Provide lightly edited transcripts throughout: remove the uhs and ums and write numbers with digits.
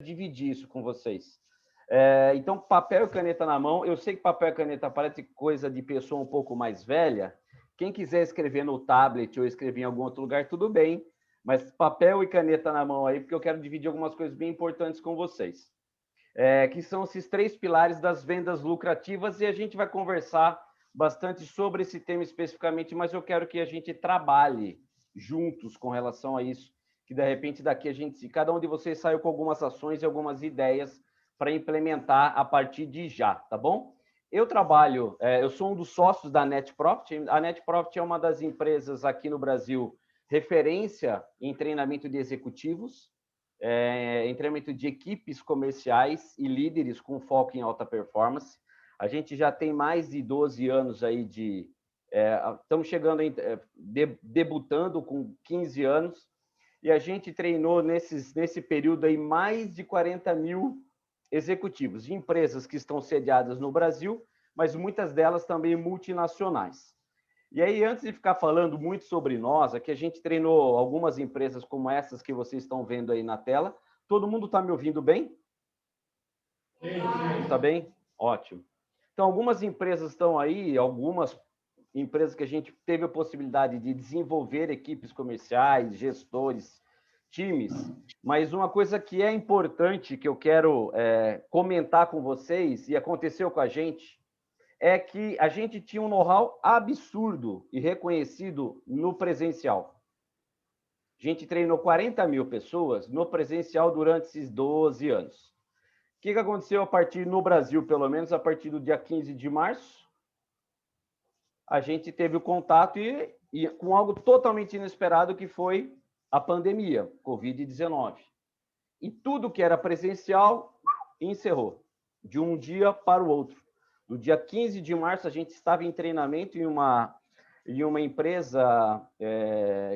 dividir isso com vocês. Então, papel e caneta na mão. Eu sei que papel e caneta parece coisa de pessoa um pouco mais velha. Quem quiser escrever no tablet ou escrever em algum outro lugar, tudo bem. Mas papel e caneta na mão aí, porque eu quero dividir algumas coisas bem importantes com vocês. Que são esses 3 pilares das vendas lucrativas, e a gente vai conversar bastante sobre esse tema especificamente, mas eu quero que a gente trabalhe juntos com relação a isso, que de repente daqui a gente, cada um de vocês saiu com algumas ações e algumas ideias para implementar a partir de já, tá bom? Eu trabalho, eu sou um dos sócios da Net Profit. A Net Profit é uma das empresas aqui no Brasil referência em treinamento de executivos, em treinamento de equipes comerciais e líderes com foco em alta performance. A gente já tem mais de 12 anos aí de... estamos chegando, debutando com 15 anos, e a gente treinou nesse período aí mais de 40 mil executivos de empresas que estão sediadas no Brasil, mas muitas delas também multinacionais. E aí, antes de ficar falando muito sobre nós, aqui a gente treinou algumas empresas como essas que vocês estão vendo aí na tela. Todo mundo está me ouvindo bem? Sim. Está bem? Ótimo. Então, algumas empresas estão aí, algumas empresas que a gente teve a possibilidade de desenvolver equipes comerciais, gestores, times, mas uma coisa que é importante, que eu quero comentar com vocês, e aconteceu com a gente, é que a gente tinha um know-how absurdo e reconhecido no presencial. A gente treinou 40 mil pessoas no presencial durante esses 12 anos. O que aconteceu a partir, no Brasil, pelo menos, a partir do dia 15 de março? A gente teve o contato e com algo totalmente inesperado, que foi a pandemia, Covid-19. E tudo que era presencial encerrou, de um dia para o outro. No dia 15 de março, a gente estava em treinamento em uma empresa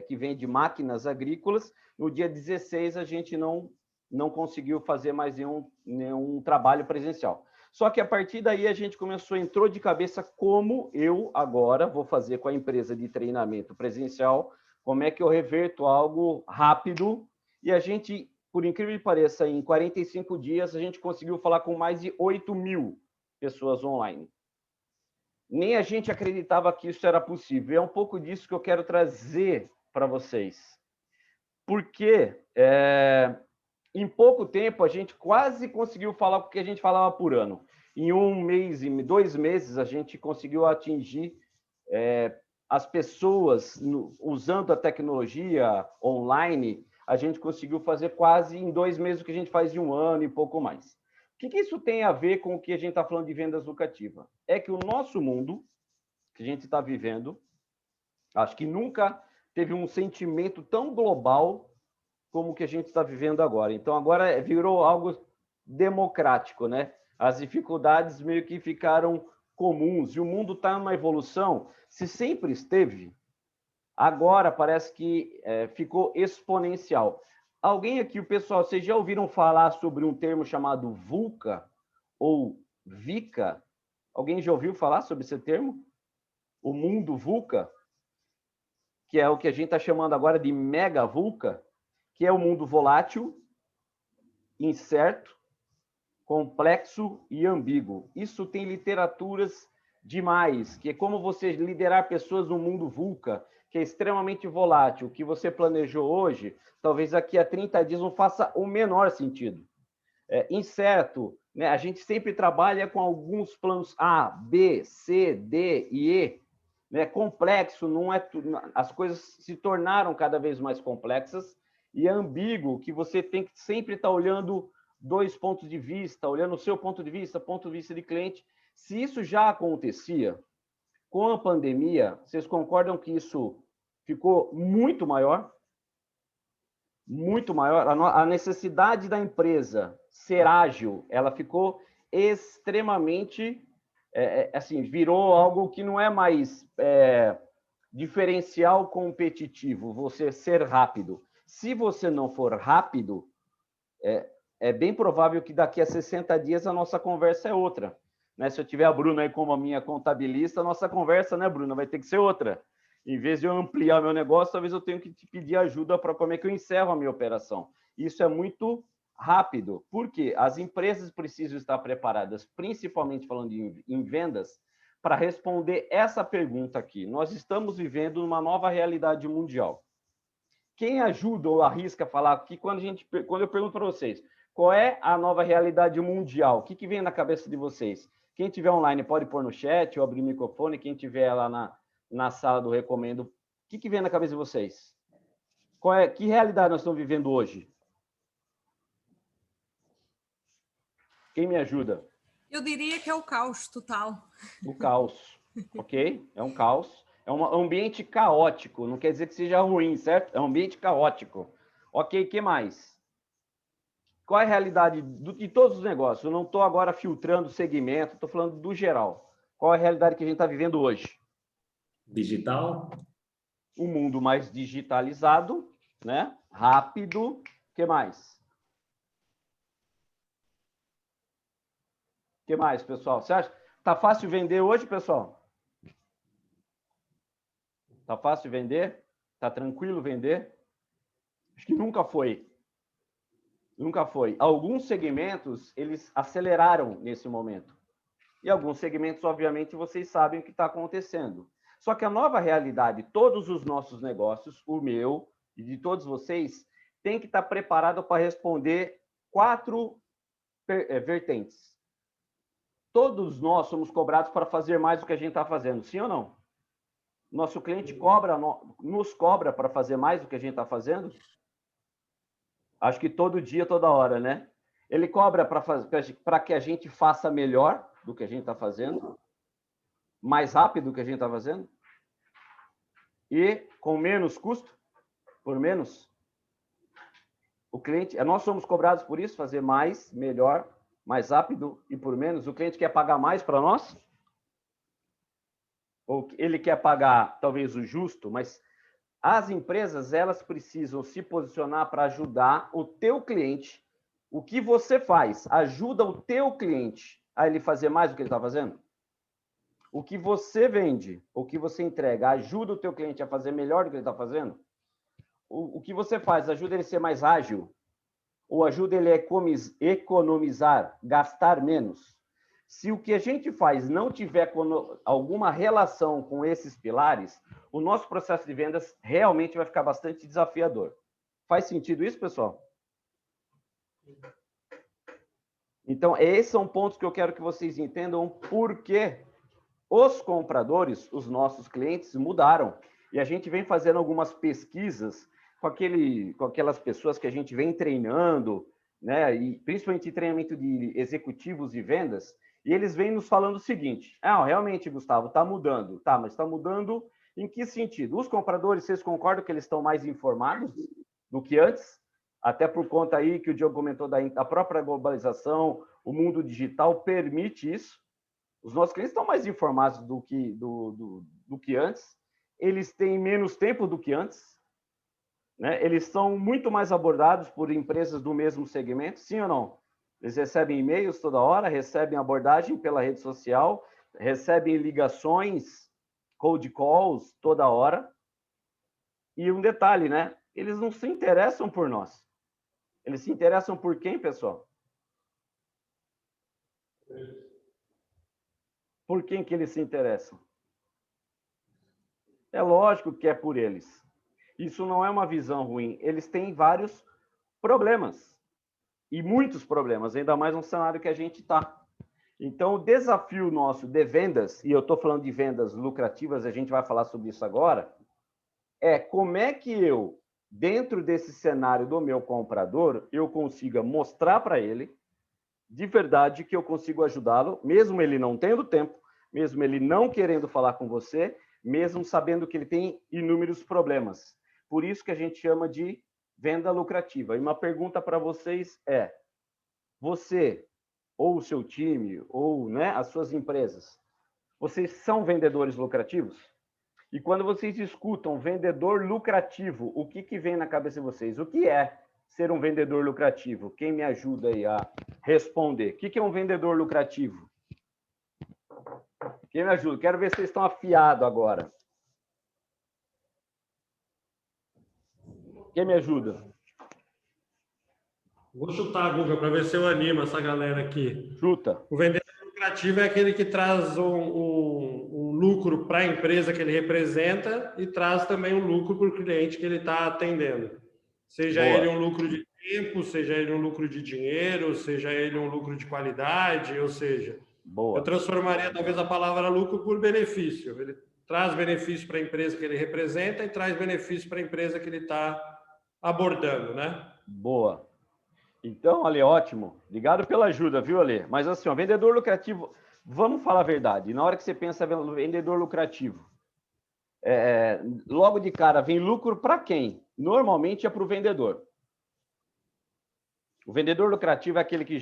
que vende máquinas agrícolas. No dia 16, a gente não conseguiu fazer mais nenhum trabalho presencial. Só que a partir daí a gente entrou de cabeça como eu agora vou fazer com a empresa de treinamento presencial, como é que eu reverto algo rápido. E a gente, por incrível que pareça, em 45 dias a gente conseguiu falar com mais de 8 mil pessoas online. Nem a gente acreditava que isso era possível. É um pouco disso que eu quero trazer para vocês. Porque em pouco tempo a gente quase conseguiu falar o que a gente falava por ano. Em 1 mês, em 2 meses, a gente conseguiu atingir as pessoas usando a tecnologia online. A gente conseguiu fazer quase em 2 meses o que a gente faz em 1 ano e pouco mais. O que isso tem a ver com o que a gente está falando de vendas lucrativas? É que o nosso mundo, que a gente está vivendo, acho que nunca teve um sentimento tão global como o que a gente está vivendo agora. Então, agora virou algo democrático, né? As dificuldades meio que ficaram comuns, e o mundo está numa evolução. Se sempre esteve, agora parece que ficou exponencial. Alguém aqui, o pessoal, vocês já ouviram falar sobre um termo chamado VUCA ou VICA? Alguém já ouviu falar sobre esse termo? O mundo VUCA, que é o que a gente está chamando agora de mega VUCA, que é o mundo volátil, incerto, complexo e ambíguo. Isso tem literaturas demais, que é como você liderar pessoas no mundo VUCA, que é extremamente volátil. O que você planejou hoje, talvez daqui a 30 dias não faça o menor sentido. Incerto, né? A gente sempre trabalha com alguns planos A, B, C, D e E. Né? Complexo, não é, as coisas se tornaram cada vez mais complexas, e ambíguo, que você tem que sempre estar olhando 2 pontos de vista, olhando o seu ponto de vista de cliente. Se isso já acontecia com a pandemia, vocês concordam que isso ficou muito maior? Muito maior. A necessidade da empresa ser ágil, ela ficou extremamente, assim, virou algo que não é mais diferencial competitivo, você ser rápido. Se você não for rápido, é bem provável que daqui a 60 dias a nossa conversa é outra. Né? Se eu tiver a Bruna aí como a minha contabilista, a nossa conversa, né, Bruna, vai ter que ser outra. Em vez de eu ampliar meu negócio, talvez eu tenha que te pedir ajuda para como é que eu encerro a minha operação. Isso é muito rápido, porque as empresas precisam estar preparadas, principalmente falando em vendas, para responder essa pergunta aqui. Nós estamos vivendo uma nova realidade mundial. Quem ajuda ou arrisca falar que quando eu pergunto para vocês, qual é a nova realidade mundial? O que vem na cabeça de vocês? Quem tiver online pode pôr no chat ou abrir o microfone. Quem tiver lá na sala do Recomendo, o que vem na cabeça de vocês? Que realidade nós estamos vivendo hoje? Quem me ajuda? Eu diria que é o caos total. O caos, ok? É um caos. É um ambiente caótico. Não quer dizer que seja ruim, certo? É um ambiente caótico. Ok, o que mais? Qual é a realidade de todos os negócios? Eu não estou agora filtrando o segmento, estou falando do geral. Qual é a realidade que a gente está vivendo hoje? Digital. Um mundo mais digitalizado, né? Rápido. O que mais? O que mais, pessoal? Você acha? Tá fácil vender hoje, pessoal? Tá fácil vender? Tá tranquilo vender? Acho que nunca foi. Nunca foi. Alguns segmentos, eles aceleraram nesse momento. E alguns segmentos, obviamente, vocês sabem o que está acontecendo. Só que a nova realidade, todos os nossos negócios, o meu e de todos vocês, tem que estar preparado para responder 4 vertentes. Todos nós somos cobrados para fazer mais do que a gente está fazendo, sim ou não? Nosso cliente nos cobra para fazer mais do que a gente está fazendo? Acho que todo dia, toda hora, né? Ele cobra para que a gente faça melhor do que a gente está fazendo, mais rápido do que a gente está fazendo, e com menos custo, por menos. O cliente, nós somos cobrados por isso, fazer mais, melhor, mais rápido e por menos. O cliente quer pagar mais para nós? Ou ele quer pagar talvez o justo, mas as empresas, elas precisam se posicionar para ajudar o teu cliente. O que você faz ajuda o teu cliente a ele fazer mais do que ele está fazendo? O que você vende, o que você entrega, ajuda o teu cliente a fazer melhor do que ele está fazendo? O que você faz ajuda ele a ser mais ágil? Ou ajuda ele a economizar, gastar menos? Se o que a gente faz não tiver alguma relação com esses pilares, o nosso processo de vendas realmente vai ficar bastante desafiador. Faz sentido isso, pessoal? Então, esses são pontos que eu quero que vocês entendam por que os compradores, os nossos clientes, mudaram. E a gente vem fazendo algumas pesquisas com aquelas pessoas que a gente vem treinando, né? E principalmente treinamento de executivos de vendas, e eles vêm nos falando o seguinte: realmente, Gustavo, está mudando. Tá, mas está mudando em que sentido? Os compradores, vocês concordam que eles estão mais informados do que antes? Até por conta aí que o Diogo comentou da própria globalização, o mundo digital permite isso. Os nossos clientes estão mais informados do que antes. Eles têm menos tempo do que antes. Né? Eles são muito mais abordados por empresas do mesmo segmento, sim ou não? Eles recebem e-mails toda hora, recebem abordagem pela rede social, recebem ligações, cold calls toda hora. E um detalhe, né? Eles não se interessam por nós. Eles se interessam por quem, pessoal? Por quem que eles se interessam? É lógico que é por eles. Isso não é uma visão ruim. Eles têm vários problemas. E muitos problemas, ainda mais no cenário que a gente está. Então, o desafio nosso de vendas, e eu estou falando de vendas lucrativas, a gente vai falar sobre isso agora, é como é que eu, dentro desse cenário do meu comprador, eu consiga mostrar para ele, de verdade, que eu consigo ajudá-lo, mesmo ele não tendo tempo, mesmo ele não querendo falar com você, mesmo sabendo que ele tem inúmeros problemas. Por isso que a gente chama de venda lucrativa. E uma pergunta para vocês é: você, ou o seu time, ou né, as suas empresas, vocês são vendedores lucrativos? E quando vocês escutam vendedor lucrativo, o que vem na cabeça de vocês? O que é ser um vendedor lucrativo? Quem me ajuda aí a responder? O que é um vendedor lucrativo? Quem me ajuda? Quero ver se vocês estão afiados agora. Quem me ajuda? Vou chutar, Guga, para ver se eu animo essa galera aqui. Chuta. O vendedor lucrativo é aquele que traz um lucro para a empresa que ele representa e traz também um lucro para o cliente que ele está atendendo. Seja Boa. ele um lucro de tempo, seja ele um lucro de dinheiro, seja ele um lucro de qualidade, ou seja, Boa. eu transformaria talvez a palavra lucro por benefício. Ele traz benefício para a empresa que ele representa e traz benefício para a empresa que ele está abordando, né? Boa. Então, Ale, ótimo. Obrigado pela ajuda, viu, Ale? Mas assim, ó, vendedor lucrativo, vamos falar a verdade. Na hora que você pensa em vendedor lucrativo, logo de cara, vem lucro para quem? Normalmente é para o vendedor. O vendedor lucrativo é aquele que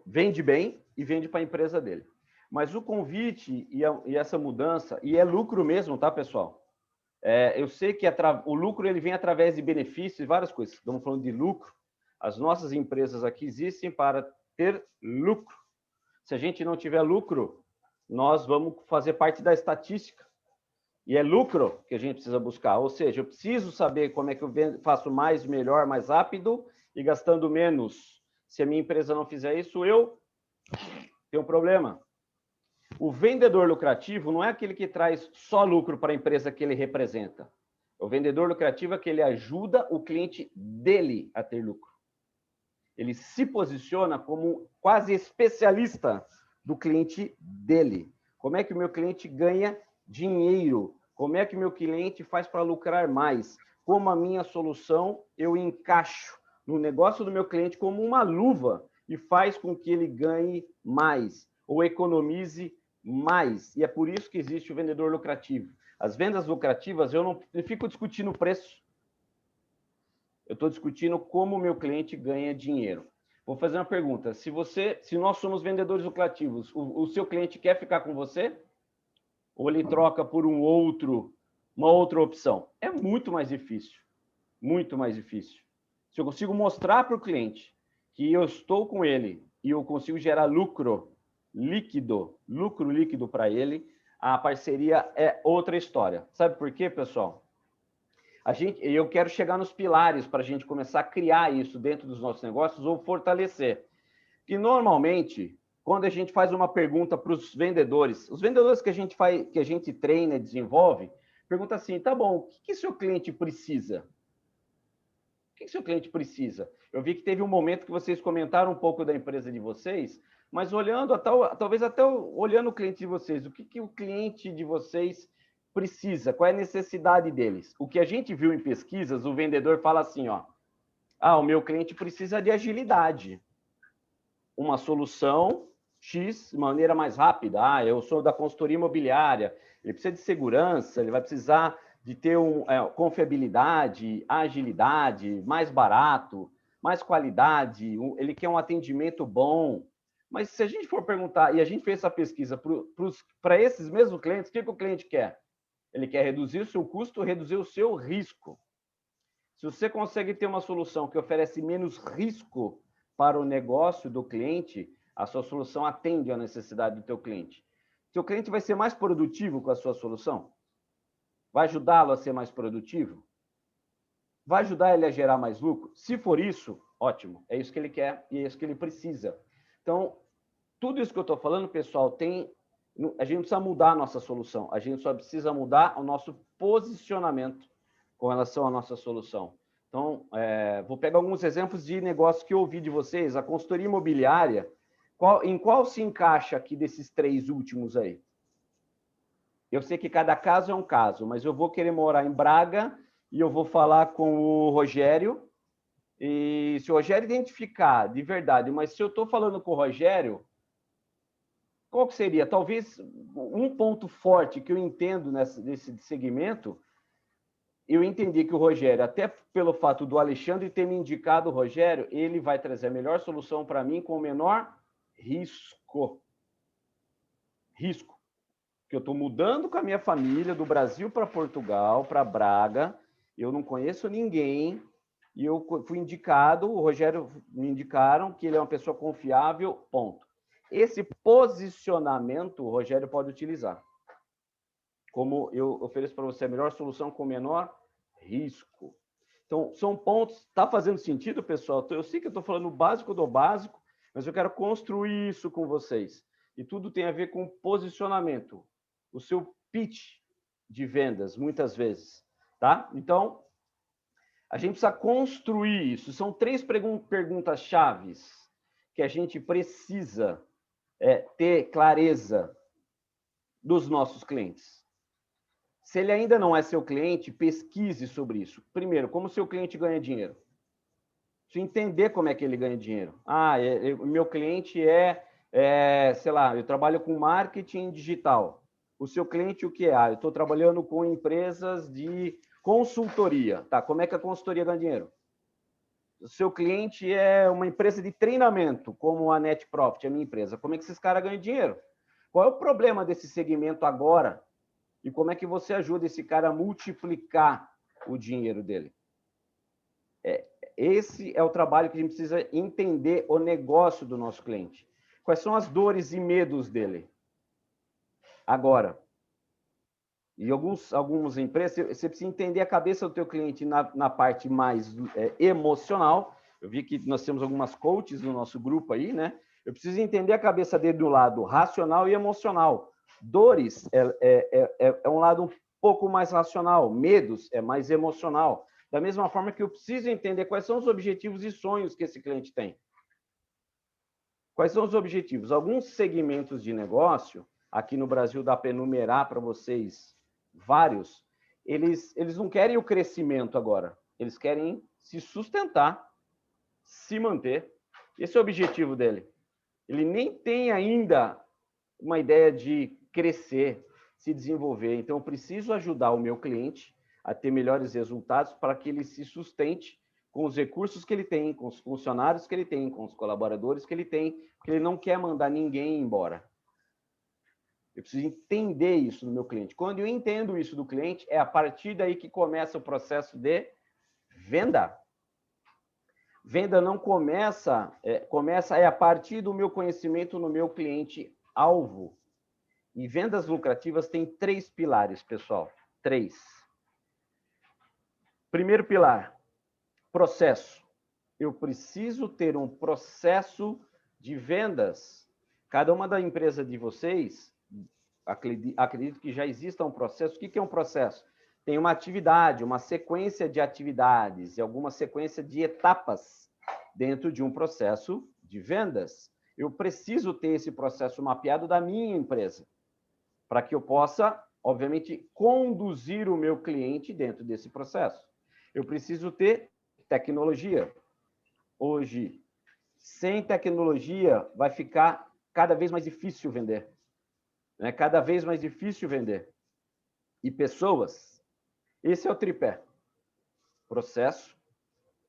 vende bem e vende para a empresa dele. Mas o convite e essa mudança, e é lucro mesmo, tá, pessoal? Eu sei que o lucro ele vem através de benefícios e várias coisas. Estamos falando de lucro. As nossas empresas aqui existem para ter lucro. Se a gente não tiver lucro, nós vamos fazer parte da estatística. E é lucro que a gente precisa buscar. Ou seja, eu preciso saber como é que eu faço mais, melhor, mais rápido e gastando menos. Se a minha empresa não fizer isso, eu tenho um problema. O vendedor lucrativo não é aquele que traz só lucro para a empresa que ele representa. O vendedor lucrativo é aquele que ajuda o cliente dele a ter lucro. Ele se posiciona como quase especialista do cliente dele. Como é que o meu cliente ganha dinheiro? Como é que o meu cliente faz para lucrar mais? Como a minha solução eu encaixo no negócio do meu cliente como uma luva e faz com que ele ganhe mais ou economize mais. E é por isso que existe o vendedor lucrativo. As vendas lucrativas, eu não fico discutindo o preço. Eu estou discutindo como o meu cliente ganha dinheiro. Vou fazer uma pergunta. Se nós somos vendedores lucrativos, o seu cliente quer ficar com você? Ou ele troca por uma outra opção? É muito mais difícil. Muito mais difícil. Se eu consigo mostrar para o cliente que eu estou com ele e eu consigo gerar lucro líquido para ele, a parceria é outra história. Sabe por quê, pessoal? Eu quero chegar nos pilares para a gente começar a criar isso dentro dos nossos negócios ou fortalecer. E normalmente, quando a gente faz uma pergunta para os vendedores que a gente treina e desenvolve, pergunta assim, tá bom, o que seu cliente precisa? O que seu cliente precisa? Eu vi que teve um momento que vocês comentaram um pouco da empresa de vocês, mas talvez até olhando o cliente de vocês, o que o cliente de vocês precisa? Qual é a necessidade deles? O que a gente viu em pesquisas, o vendedor fala assim, ó, o meu cliente precisa de agilidade. Uma solução X, de maneira mais rápida. Eu sou da consultoria imobiliária, ele precisa de segurança, ele vai precisar de ter confiabilidade, agilidade, mais barato, mais qualidade, ele quer um atendimento bom. Mas se a gente for perguntar, e a gente fez essa pesquisa para esses mesmos clientes, o que o cliente quer? Ele quer reduzir o seu custo, reduzir o seu risco. Se você consegue ter uma solução que oferece menos risco para o negócio do cliente, a sua solução atende à necessidade do teu cliente. Seu cliente vai ser mais produtivo com a sua solução? Vai ajudá-lo a ser mais produtivo? Vai ajudar ele a gerar mais lucro? Se for isso, ótimo. É isso que ele quer e é isso que ele precisa. Então, tudo isso que eu estou falando, pessoal, a gente não precisa mudar a nossa solução. A gente só precisa mudar o nosso posicionamento com relação à nossa solução. Então, vou pegar alguns exemplos de negócios que eu ouvi de vocês. A consultoria imobiliária, em qual se encaixa aqui desses 3 últimos aí? Eu sei que cada caso é um caso, mas eu vou querer morar em Braga e eu vou falar com o Rogério. E se o Rogério identificar de verdade, mas se eu estou falando com o Rogério, qual que seria? Talvez um ponto forte que eu entendo nesse segmento, eu entendi que o Rogério, até pelo fato do Alexandre ter me indicado o Rogério, ele vai trazer a melhor solução para mim com o menor risco. Risco. Que eu estou mudando com a minha família do Brasil para Portugal, para Braga, eu não conheço ninguém, e eu fui indicado, o Rogério me indicaram que ele é uma pessoa confiável, ponto. Esse posicionamento o Rogério pode utilizar. Como eu ofereço para você a melhor solução com o menor risco. Então, são pontos... Está fazendo sentido, pessoal? Eu sei que eu estou falando o básico do básico, mas eu quero construir isso com vocês. E tudo tem a ver com posicionamento. O seu pitch de vendas, muitas vezes. Tá? Então, a gente precisa construir isso. São 3 perguntas chaves que a gente precisa ter clareza dos nossos clientes. Se ele ainda não é seu cliente, pesquise sobre isso. Primeiro, como seu cliente ganha dinheiro? Precisa entender como é que ele ganha dinheiro. O meu cliente sei lá, eu trabalho com marketing digital. O seu cliente o que é? Eu estou trabalhando com empresas de consultoria. Tá, como é que a consultoria ganha dinheiro? O seu cliente é uma empresa de treinamento, como a Net Profit, a minha empresa. Como é que esses caras ganham dinheiro? Qual é o problema desse segmento agora? E como é que você ajuda esse cara a multiplicar o dinheiro dele? Esse é o trabalho que a gente precisa entender o negócio do nosso cliente. Quais são as dores e medos dele? Agora, e algumas empresas, você precisa entender a cabeça do teu cliente na parte mais emocional. Eu vi que nós temos algumas coaches no nosso grupo aí, né? Eu preciso entender a cabeça dele do lado racional e emocional. Dores é um lado um pouco mais racional, medos é mais emocional. Da mesma forma que eu preciso entender quais são os objetivos e sonhos que esse cliente tem. Quais são os objetivos? Alguns segmentos de negócio, aqui no Brasil dá para enumerar para vocês vários, eles não querem o crescimento agora, eles querem se sustentar, se manter. Esse é o objetivo dele. Ele nem tem ainda uma ideia de crescer, se desenvolver. Então, eu preciso ajudar o meu cliente a ter melhores resultados para que ele se sustente com os recursos que ele tem, com os funcionários que ele tem, com os colaboradores que ele tem, porque ele não quer mandar ninguém embora. Eu preciso entender isso no meu cliente. Quando eu entendo isso do cliente, é a partir daí que começa o processo de venda. Venda não começa a partir do meu conhecimento no meu cliente-alvo. E vendas lucrativas têm 3 pilares, pessoal. 3. Primeiro pilar, processo. Eu preciso ter um processo de vendas. Cada uma da empresa de vocês, acredito que já exista um processo. O que é um processo? Tem uma atividade, uma sequência de atividades e alguma sequência de etapas dentro de um processo de vendas. Eu preciso ter esse processo mapeado da minha empresa, para que eu possa, obviamente, conduzir o meu cliente dentro desse processo. Eu preciso ter tecnologia. Hoje, sem tecnologia, vai ficar cada vez mais difícil vender. Né? Cada vez mais difícil vender. E pessoas, esse é o tripé. Processo,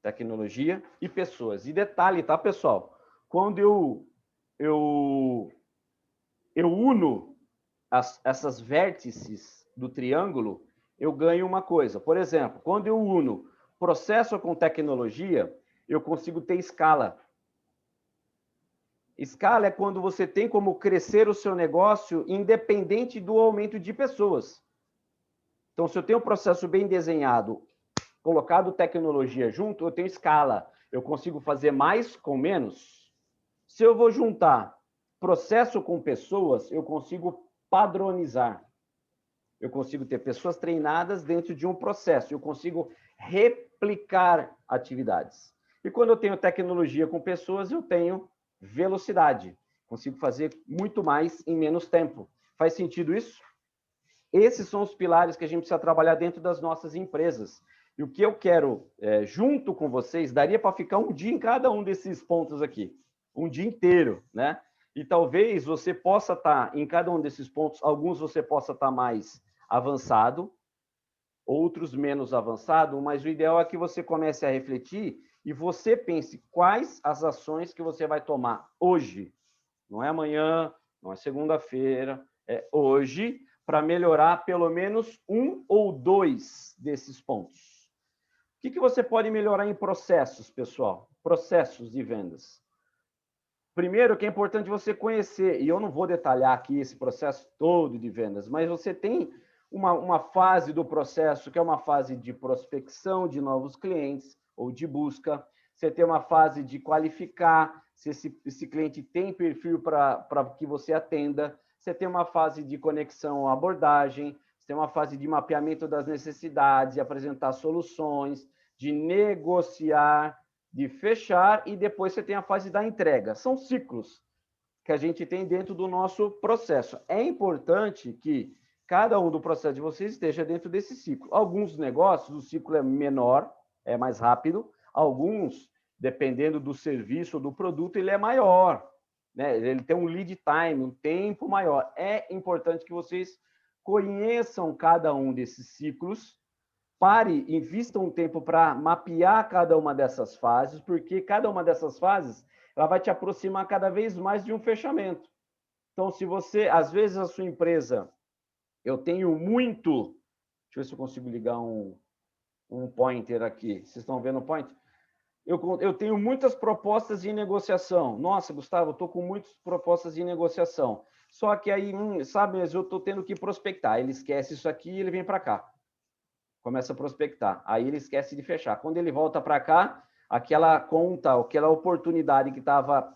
tecnologia e pessoas. E detalhe, tá, pessoal? Quando eu uno essas vértices do triângulo, eu ganho uma coisa. Por exemplo, quando eu uno processo com tecnologia, eu consigo ter escala. Escala é quando você tem como crescer o seu negócio independente do aumento de pessoas. Então, se eu tenho um processo bem desenhado, colocado tecnologia junto, eu tenho escala. Eu consigo fazer mais com menos. Se eu vou juntar processo com pessoas, eu consigo padronizar. Eu consigo ter pessoas treinadas dentro de um processo. Eu consigo replicar atividades. E quando eu tenho tecnologia com pessoas, eu tenho velocidade. Consigo fazer muito mais em menos tempo. Faz sentido isso? Esses são os pilares que a gente precisa trabalhar dentro das nossas empresas. E o que eu quero, junto com vocês, daria para ficar um dia em cada um desses pontos aqui. Um dia inteiro, né? E talvez você possa estar em cada um desses pontos, alguns você possa estar mais avançado, outros menos avançado, mas o ideal é que você comece a refletir e você pense quais as ações que você vai tomar hoje. Não é amanhã, não é segunda-feira, é hoje, para melhorar pelo menos 1 ou 2 desses pontos. O que você pode melhorar em processos, pessoal? Processos de vendas. Primeiro, que é importante você conhecer, e eu não vou detalhar aqui esse processo todo de vendas, mas você tem uma fase do processo que é uma fase de prospecção de novos clientes ou de busca. Você tem uma fase de qualificar se esse cliente tem perfil para que você atenda. Você tem uma fase de conexão à abordagem. Você tem uma fase de mapeamento das necessidades, de apresentar soluções, de negociar, de fechar, e depois você tem a fase da entrega. São ciclos que a gente tem dentro do nosso processo. É importante que cada um do processo de vocês esteja dentro desse ciclo. Alguns negócios, o ciclo é menor, é mais rápido. Alguns, dependendo do serviço ou do produto, ele é maior, né? Ele tem um lead time, um tempo maior. É importante que vocês conheçam cada um desses ciclos, invistam um tempo para mapear cada uma dessas fases, porque cada uma dessas fases ela vai te aproximar cada vez mais de um fechamento. Então, se você, às vezes, a sua empresa, eu tenho muito, deixa eu ver se eu consigo ligar um pointer aqui. Vocês estão vendo o pointer? Eu tenho muitas propostas de negociação. Nossa, Gustavo, eu estou com muitas propostas de negociação. Só que aí, sabe, mas eu estou tendo que prospectar. Ele esquece isso aqui e ele vem para cá. Começa a prospectar. Aí ele esquece de fechar. Quando ele volta para cá, aquela conta, aquela oportunidade que estava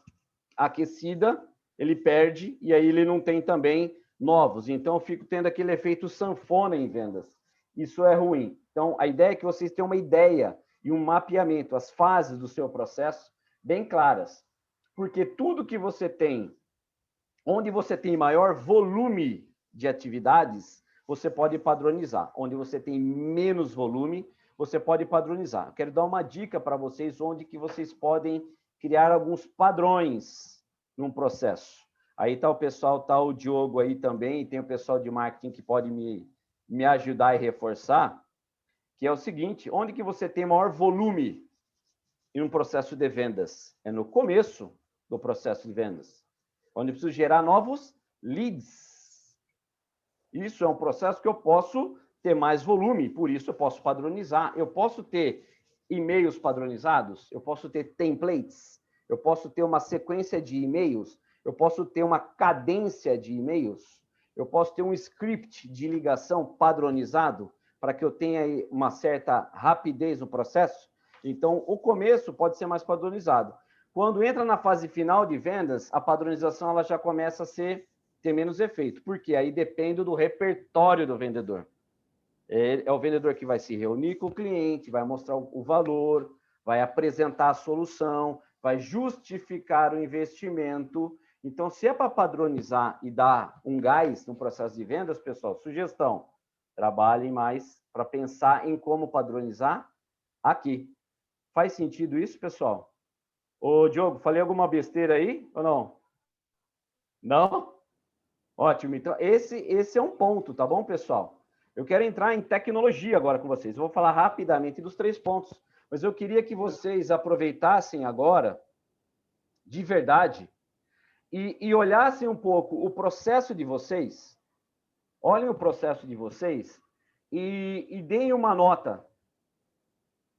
aquecida, ele perde e aí ele não tem também novos. Então, eu fico tendo aquele efeito sanfona em vendas. Isso é ruim. Então, a ideia é que vocês tenham uma ideia e um mapeamento, as fases do seu processo bem claras. Porque tudo que você tem, onde você tem maior volume de atividades, você pode padronizar. Onde você tem menos volume, você pode padronizar. Eu quero dar uma dica para vocês onde que vocês podem criar alguns padrões num processo. Aí está o pessoal, está o Diogo aí também, e tem o pessoal de marketing que pode me ajudar e reforçar, que é o seguinte: onde que você tem maior volume em um processo de vendas? É no começo do processo de vendas, onde eu preciso gerar novos leads. Isso é um processo que eu posso ter mais volume, por isso eu posso padronizar. Eu posso ter e-mails padronizados, eu posso ter templates, eu posso ter uma sequência de e-mails, eu posso ter uma cadência de e-mails, eu posso ter um script de ligação padronizado para que eu tenha uma certa rapidez no processo. Então, o começo pode ser mais padronizado. Quando entra na fase final de vendas, a padronização ela já começa a ter menos efeito, porque aí depende do repertório do vendedor. É o vendedor que vai se reunir com o cliente, vai mostrar o valor, vai apresentar a solução, vai justificar o investimento. Então, se é para padronizar e dar um gás no processo de vendas, pessoal, sugestão, trabalhem mais para pensar em como padronizar aqui. Faz sentido isso, pessoal? Ô, Diogo, falei alguma besteira aí ou não? Não? Ótimo. Então, esse é um ponto, tá bom, pessoal? Eu quero entrar em tecnologia agora com vocês. Eu vou falar rapidamente dos 3 pontos, mas eu queria que vocês aproveitassem agora, de verdade, e olhassem um pouco o processo de vocês. Olhem o processo de vocês e deem uma nota,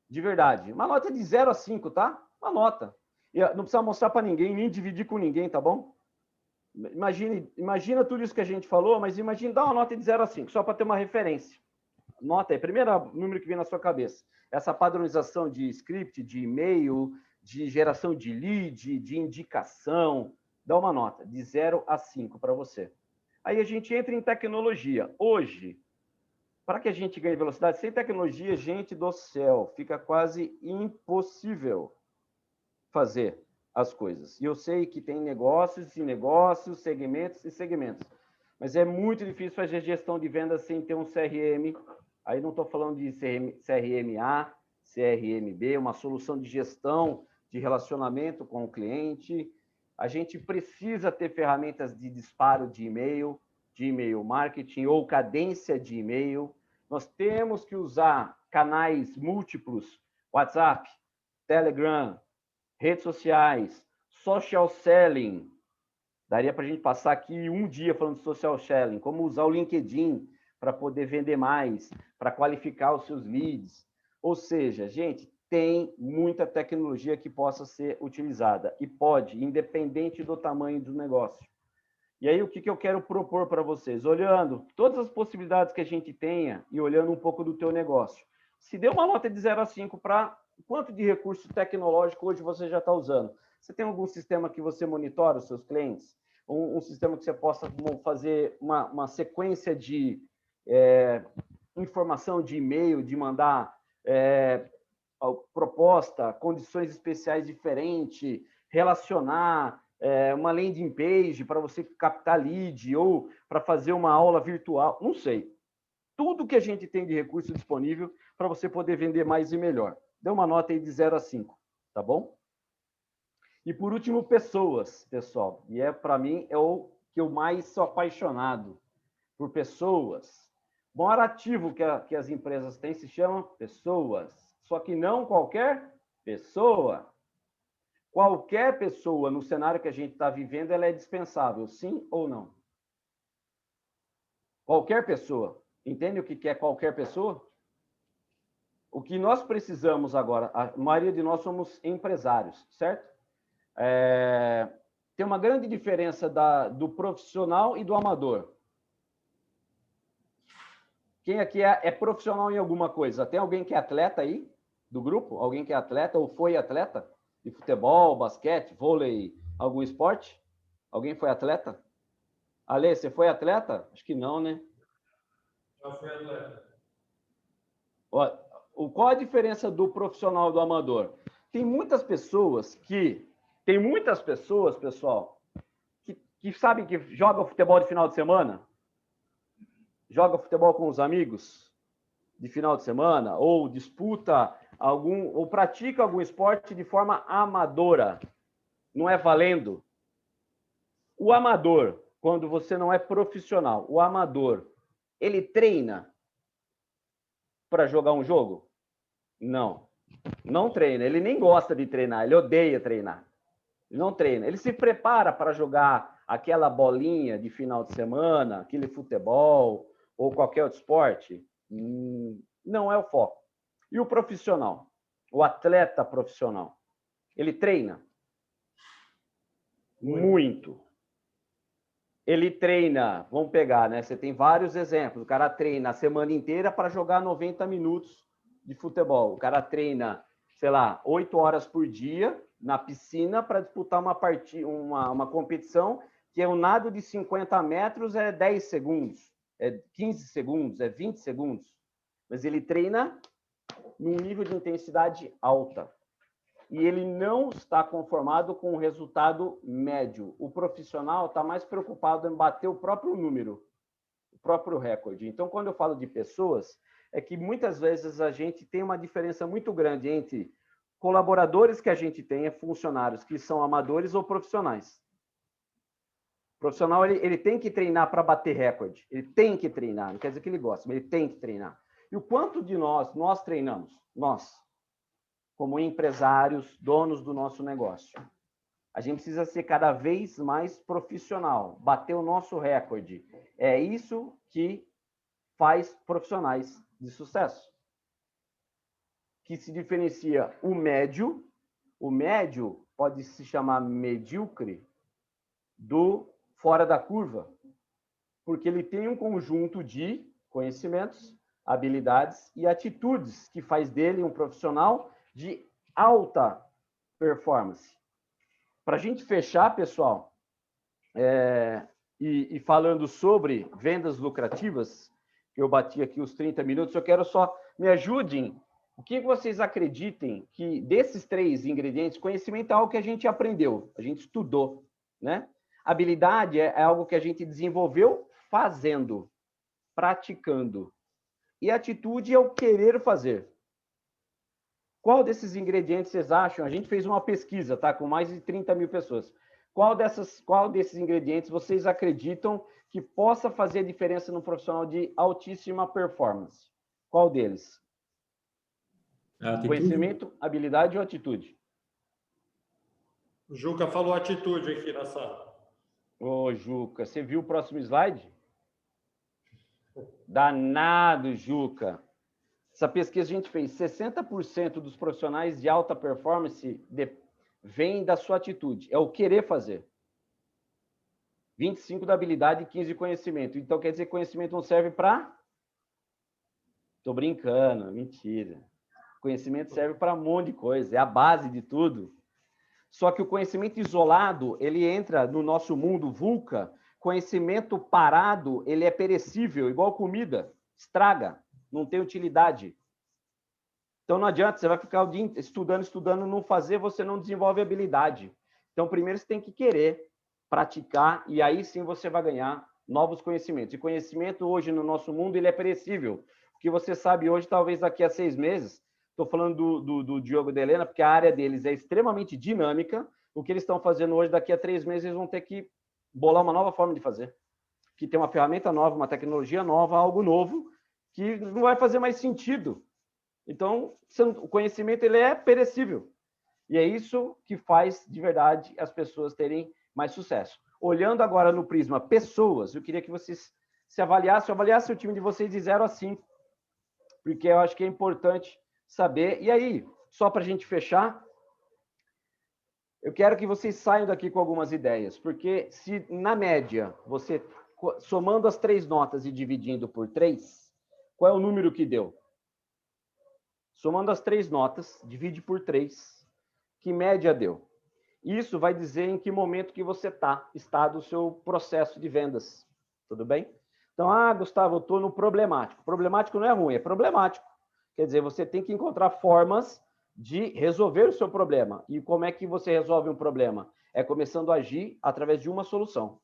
de verdade. Uma nota de 0 a 5, tá? Uma nota. E não precisa mostrar para ninguém, nem dividir com ninguém, tá bom? Imagina tudo isso que a gente falou, mas imagine dar uma nota de 0 a 5, só para ter uma referência. Nota aí, primeiro número que vem na sua cabeça. Essa padronização de script, de e-mail, de geração de lead, de indicação, dá uma nota de 0 a 5 para você. Aí a gente entra em tecnologia. Hoje, para que a gente ganhe velocidade, sem tecnologia, gente do céu, fica quase impossível fazer as coisas. E eu sei que tem negócios e negócios, segmentos e segmentos. Mas é muito difícil fazer gestão de vendas sem ter um CRM. Aí não estou falando de CRM-A, CRM-B, uma solução de gestão de relacionamento com o cliente. A gente precisa ter ferramentas de disparo de e-mail marketing ou cadência de e-mail. Nós temos que usar canais múltiplos, WhatsApp, Telegram, redes sociais, social selling. Daria para a gente passar aqui um dia falando de social selling, como usar o LinkedIn para poder vender mais, para qualificar os seus leads. Ou seja, gente, tem muita tecnologia que possa ser utilizada e pode, independente do tamanho do negócio. E aí, o que eu quero propor para vocês? Olhando todas as possibilidades que a gente tenha e olhando um pouco do teu negócio. Se deu uma nota de 0 a 5 para quanto de recurso tecnológico hoje você já está usando? Você tem algum sistema que você monitora os seus clientes? Um sistema que você possa fazer uma sequência de informação de e-mail, de mandar proposta, condições especiais diferentes, relacionar uma landing page para você captar lead ou para fazer uma aula virtual, não sei. Tudo que a gente tem de recurso disponível para você poder vender mais e melhor. Dê uma nota aí de 0 a 5, tá bom? E por último, pessoas, pessoal. E para mim é o que eu mais sou apaixonado por pessoas. O maior ativo que as empresas têm se chama pessoas. Só que não qualquer pessoa. Qualquer pessoa no cenário que a gente está vivendo, ela é dispensável, sim ou não? Qualquer pessoa. Entende o que é qualquer pessoa? O que nós precisamos agora, a maioria de nós somos empresários, certo? Tem uma grande diferença do profissional e do amador. Quem aqui é profissional em alguma coisa? Tem alguém que é atleta aí, do grupo? Alguém que é atleta ou foi atleta? De futebol, basquete, vôlei, algum esporte? Alguém foi atleta? Ale, você foi atleta? Acho que não, né? Já fui atleta. Qual a diferença do profissional e do amador? Tem muitas pessoas, pessoal, que sabem que jogam futebol de final de semana, joga futebol com os amigos de final de semana, ou disputa ou pratica algum esporte de forma amadora, não é valendo. O amador, quando você não é profissional, o amador, ele treina para jogar um jogo? Não, não treina. Ele nem gosta de treinar, ele odeia treinar. Ele não treina. Ele se prepara para jogar aquela bolinha de final de semana, aquele futebol ou qualquer outro esporte? Não é o foco. E o profissional? O atleta profissional? Ele treina? Muito. Ele treina, vamos pegar, né? Você tem vários exemplos. O cara treina a semana inteira para jogar 90 minutos de futebol. O cara treina, sei lá, 8 horas por dia na piscina para disputar uma competição que é um nado de 50 metros, é 10 segundos, é 15 segundos, é 20 segundos. Mas ele treina num nível de intensidade alta. E ele não está conformado com o resultado médio. O profissional está mais preocupado em bater o próprio número, o próprio recorde. Então, quando eu falo de pessoas, é que muitas vezes a gente tem uma diferença muito grande entre colaboradores que a gente tem, funcionários que são amadores ou profissionais. O profissional, ele tem que treinar para bater recorde. Ele tem que treinar, não quer dizer que ele gosta, mas ele tem que treinar. E o quanto de nós treinamos? Nós, como empresários, donos do nosso negócio. A gente precisa ser cada vez mais profissional, bater o nosso recorde. É isso que faz profissionais de sucesso. Que se diferencia o médio pode se chamar medíocre, do fora da curva, porque ele tem um conjunto de conhecimentos, habilidades e atitudes que faz dele um profissional de alta performance. Para a gente fechar, pessoal, e falando sobre vendas lucrativas, eu bati aqui os 30 minutos, eu quero só me ajudem. O que vocês acreditem que desses 3 ingredientes, conhecimento é algo que a gente aprendeu, a gente estudou, né? Habilidade é algo que a gente desenvolveu fazendo, praticando. E atitude é o querer fazer. Qual desses ingredientes vocês acham? A gente fez uma pesquisa, tá? Com mais de 30 mil pessoas. Qual desses ingredientes vocês acreditam que possa fazer a diferença no profissional de altíssima performance? Qual deles? Atitude. Conhecimento, habilidade ou atitude? O Juca falou atitude aqui na sala. Ô, Juca, você viu o próximo slide? Danado, Juca. Essa pesquisa a gente fez, 60% dos profissionais de alta performance vem da sua atitude, é o querer fazer. 25 da habilidade e 15 de conhecimento. Então, quer dizer que conhecimento não serve para... Tô brincando, mentira. Conhecimento serve para um monte de coisa, é a base de tudo. Só que o conhecimento isolado, ele entra no nosso mundo VUCA. Conhecimento parado, ele é perecível, igual comida, estraga, não tem utilidade. Então não adianta, você vai ficar o dia estudando, não fazer, você não desenvolve habilidade. Então primeiro você tem que querer praticar e aí sim você vai ganhar novos conhecimentos. E conhecimento hoje no nosso mundo, ele é perecível. O que você sabe hoje, talvez daqui a 6 meses, estou falando do Diogo e da Helena, porque a área deles é extremamente dinâmica. O que eles estão fazendo hoje, daqui a 3 meses, eles vão ter que bolar uma nova forma de fazer. Que tem uma ferramenta nova, uma tecnologia nova, algo novo, que não vai fazer mais sentido. Então, o conhecimento ele é perecível. E é isso que faz, de verdade, as pessoas terem mais sucesso. Olhando agora no prisma pessoas, eu queria que vocês se avaliassem o time de vocês de 0 a 5, porque eu acho que é importante saber. E aí, só para a gente fechar, eu quero que vocês saiam daqui com algumas ideias, porque se na média, você somando as 3 notas e dividindo por 3, qual é o número que deu? Somando as 3 notas, divide por 3, que média deu? Isso vai dizer em que momento que você está do seu processo de vendas. Tudo bem? Então, Gustavo, eu estou no problemático. Problemático não é ruim, é problemático. Quer dizer, você tem que encontrar formas de resolver o seu problema. E como é que você resolve um problema? É começando a agir através de uma solução.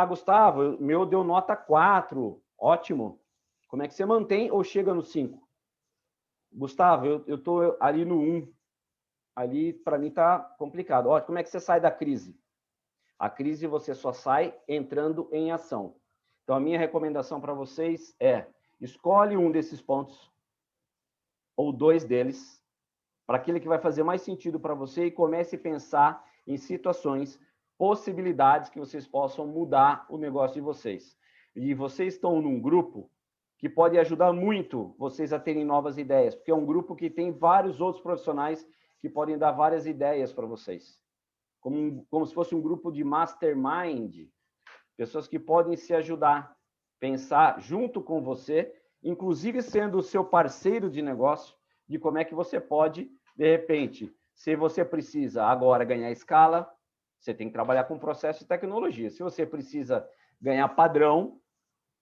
Gustavo, meu deu nota 4. Ótimo. Como é que você mantém ou chega no 5? Gustavo, eu estou ali no 1. Ali, para mim, está complicado. Ó, como é que você sai da crise? A crise você só sai entrando em ação. Então, a minha recomendação para vocês é: escolhe um desses pontos, ou 2 deles, para aquele que vai fazer mais sentido para você e comece a pensar em situações, possibilidades que vocês possam mudar o negócio de vocês. E vocês estão num grupo que pode ajudar muito vocês a terem novas ideias, porque é um grupo que tem vários outros profissionais que podem dar várias ideias para vocês. Como se fosse um grupo de mastermind, pessoas que podem se ajudar, pensar junto com você, inclusive sendo o seu parceiro de negócio, de como é que você pode, de repente, se você precisa agora ganhar escala, você tem que trabalhar com processo de tecnologia. Se você precisa ganhar padrão,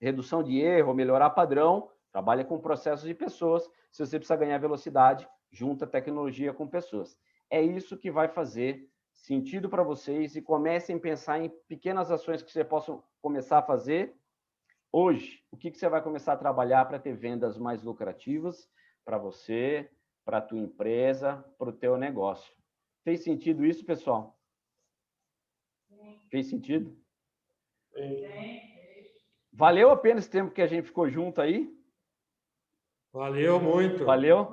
redução de erro, melhorar padrão, trabalha com processos de pessoas. Se você precisa ganhar velocidade, junta tecnologia com pessoas. É isso que vai fazer sentido para vocês e comecem a pensar em pequenas ações que você possa começar a fazer hoje. O que você vai começar a trabalhar para ter vendas mais lucrativas para você, para a tua empresa, para o teu negócio. Fez sentido isso, pessoal? Fez sentido? Valeu a pena esse tempo que a gente ficou junto aí? Valeu muito. Valeu?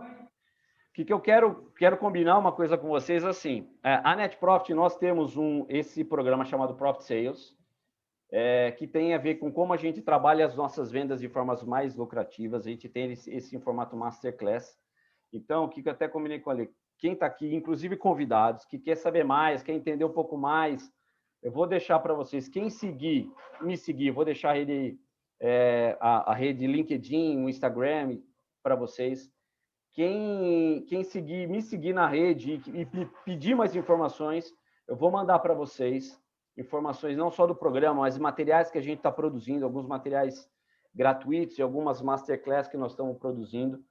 O que eu quero combinar uma coisa com vocês assim. A Net Profit, nós temos esse programa chamado Profit Sales, que tem a ver com como a gente trabalha as nossas vendas de formas mais lucrativas. A gente tem esse em formato Masterclass. Então, o que eu até combinei com ele, quem está aqui, inclusive convidados, que quer saber mais, quer entender um pouco mais, eu vou deixar para vocês, quem me seguir, vou deixar a rede LinkedIn, o Instagram para vocês. Quem me seguir na rede e pedir mais informações, eu vou mandar para vocês informações não só do programa, mas materiais que a gente está produzindo, alguns materiais gratuitos e algumas masterclass que nós estamos produzindo.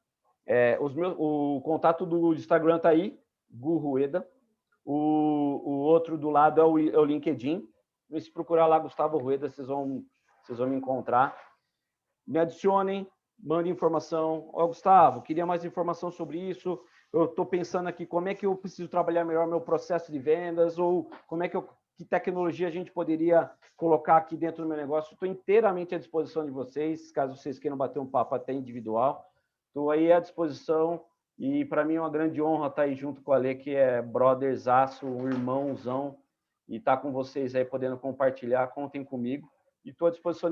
O contato do Instagram está aí, Gu Rueda. O outro do lado é o LinkedIn. E se procurar lá Gustavo Rueda, vocês vão me encontrar. Me adicionem, mande informação. Gustavo, queria mais informação sobre isso. Eu estou pensando aqui como é que eu preciso trabalhar melhor meu processo de vendas, ou que tecnologia a gente poderia colocar aqui dentro do meu negócio. Estou inteiramente à disposição de vocês, caso vocês queiram bater um papo até individual. Estou aí à disposição e para mim é uma grande honra estar aí junto com o Ale, que é brotherzaço, um irmãozão, e estar com vocês aí podendo compartilhar. Contem comigo e estou à disposição